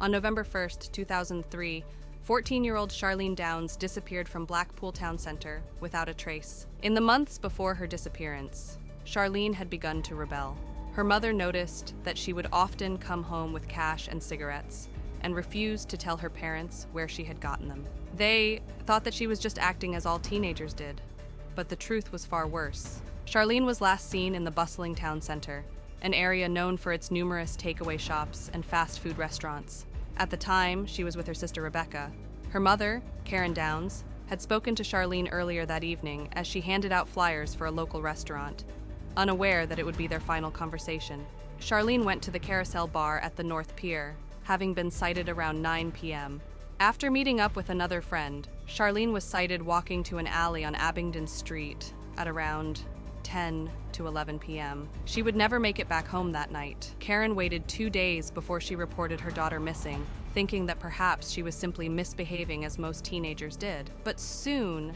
On November 1st, 2003, 14-year-old Charlene Downs disappeared from Blackpool town center without a trace. In the months before her disappearance, Charlene had begun to rebel. Her mother noticed that she would often come home with cash and cigarettes and refused to tell her parents where she had gotten them. They thought that she was just acting as all teenagers did, but the truth was far worse. Charlene was last seen in the bustling town center, an area known for its numerous takeaway shops and fast food restaurants. At the time, she was with her sister Rebecca. Her mother, Charlene Downs, had spoken to Charlene earlier that evening as she handed out flyers for a local restaurant, unaware that it would be their final conversation. Charlene went to the Carousel Bar at the North Pier, having been sighted around 9 p.m. After meeting up with another friend, Charlene was sighted walking to an alley on Abingdon Street at around 10 to 11 p.m. She would never make it back home that night. Karen waited 2 days before she reported her daughter missing, thinking that perhaps she was simply misbehaving as most teenagers did. But soon,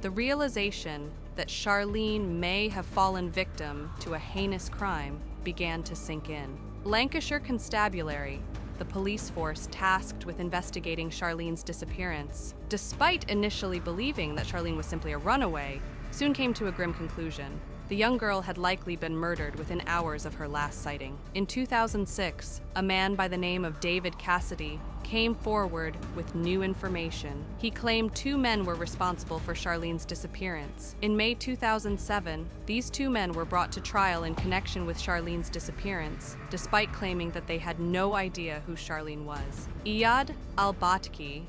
the realization that Charlene may have fallen victim to a heinous crime began to sink in. Lancashire Constabulary, the police force tasked with investigating Charlene's disappearance, despite initially believing that Charlene was simply a runaway, soon came to a grim conclusion. The young girl had likely been murdered within hours of her last sighting. In 2006, a man by the name of David Cassidy came forward with new information. He claimed 2 men were responsible for Charlene's disappearance. In May 2007, these 2 men were brought to trial in connection with Charlene's disappearance, despite claiming that they had no idea who Charlene was. Iyad al-Batki,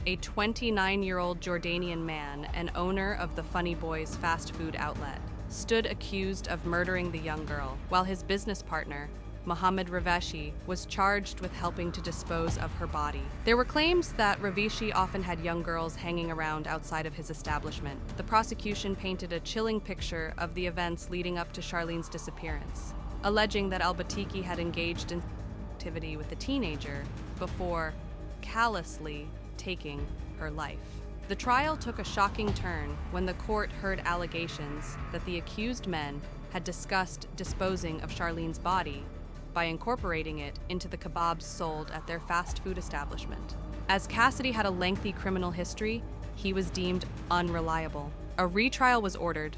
a 29-year-old Jordanian man and owner of the Funny Boys fast food outlet, stood accused of murdering the young girl, while his business partner, Mohammed Raveshi, was charged with helping to dispose of her body. There were claims that Raveshi often had young girls hanging around outside of his establishment. The prosecution painted a chilling picture of the events leading up to Charlene's disappearance, alleging that al-Batiki had engaged in activity with the teenager before callously taking her life. The trial took a shocking turn when the court heard allegations that the accused men had discussed disposing of Charlene's body by incorporating it into the kebabs sold at their fast food establishment. As Cassidy had a lengthy criminal history, he was deemed unreliable. A retrial was ordered,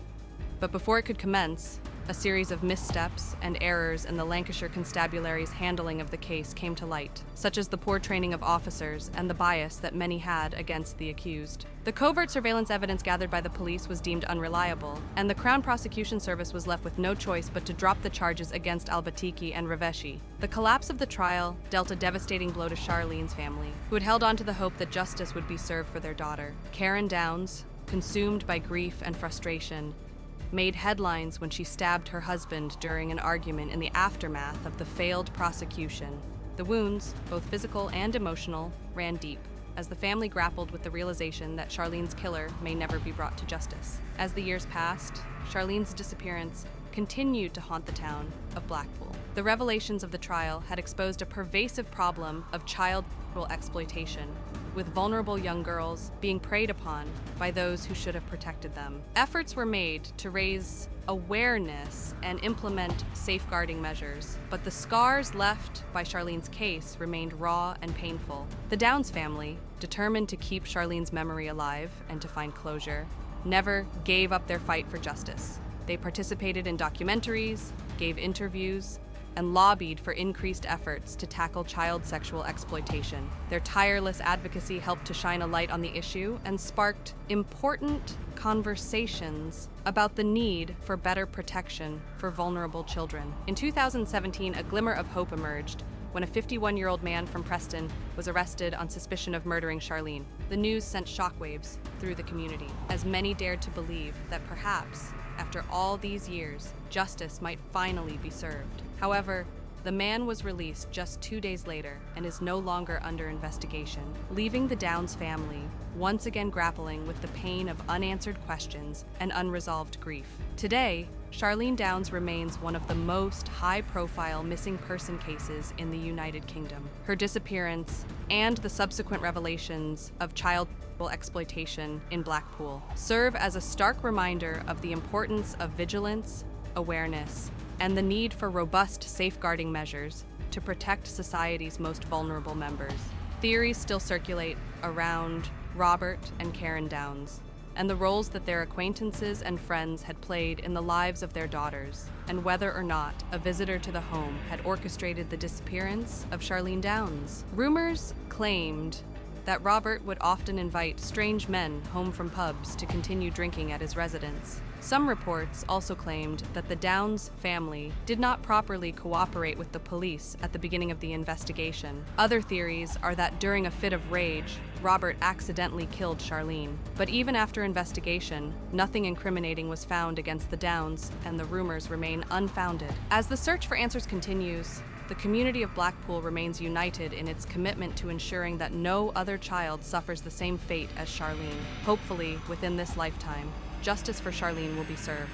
but before it could commence, a series of missteps and errors in the Lancashire Constabulary's handling of the case came to light, such as the poor training of officers and the bias that many had against the accused. The covert surveillance evidence gathered by the police was deemed unreliable, and the Crown Prosecution Service was left with no choice but to drop the charges against al-Batiki and Raveshi. The collapse of the trial dealt a devastating blow to Charlene's family, who had held on to the hope that justice would be served for their daughter. Karen Downs, consumed by grief and frustration, made headlines when she stabbed her husband during an argument in the aftermath of the failed prosecution. The wounds, both physical and emotional, ran deep as the family grappled with the realization that Charlene's killer may never be brought to justice. As the years passed, Charlene's disappearance continued to haunt the town of Blackpool. The revelations of the trial had exposed a pervasive problem of child exploitation, with vulnerable young girls being preyed upon by those who should have protected them. Efforts were made to raise awareness and implement safeguarding measures, but the scars left by Charlene's case remained raw and painful. The Downs family, determined to keep Charlene's memory alive and to find closure, never gave up their fight for justice. They participated in documentaries, gave interviews, and lobbied for increased efforts to tackle child sexual exploitation. Their tireless advocacy helped to shine a light on the issue and sparked important conversations about the need for better protection for vulnerable children. In 2017, a glimmer of hope emerged when a 51-year-old man from Preston was arrested on suspicion of murdering Charlene. The news sent shockwaves through the community, as many dared to believe that perhaps, after all these years, justice might finally be served. However, the man was released just 2 days later and is no longer under investigation, leaving the Downs family once again grappling with the pain of unanswered questions and unresolved grief. Today, Charlene Downs remains one of the most high-profile missing person cases in the United Kingdom. Her disappearance and the subsequent revelations of child exploitation in Blackpool serve as a stark reminder of the importance of vigilance, awareness, and the need for robust safeguarding measures to protect society's most vulnerable members. Theories still circulate around Robert and Karen Downs, and the roles that their acquaintances and friends had played in the lives of their daughters, and whether or not a visitor to the home had orchestrated the disappearance of Charlene Downs. Rumors claimed that Robert would often invite strange men home from pubs to continue drinking at his residence. Some reports also claimed that the Downs family did not properly cooperate with the police at the beginning of the investigation. Other theories are that during a fit of rage, Robert accidentally killed Charlene. But even after investigation, nothing incriminating was found against the Downs, and the rumors remain unfounded. As the search for answers continues, the community of Blackpool remains united in its commitment to ensuring that no other child suffers the same fate as Charlene. Hopefully, within this lifetime, justice for Charlene will be served.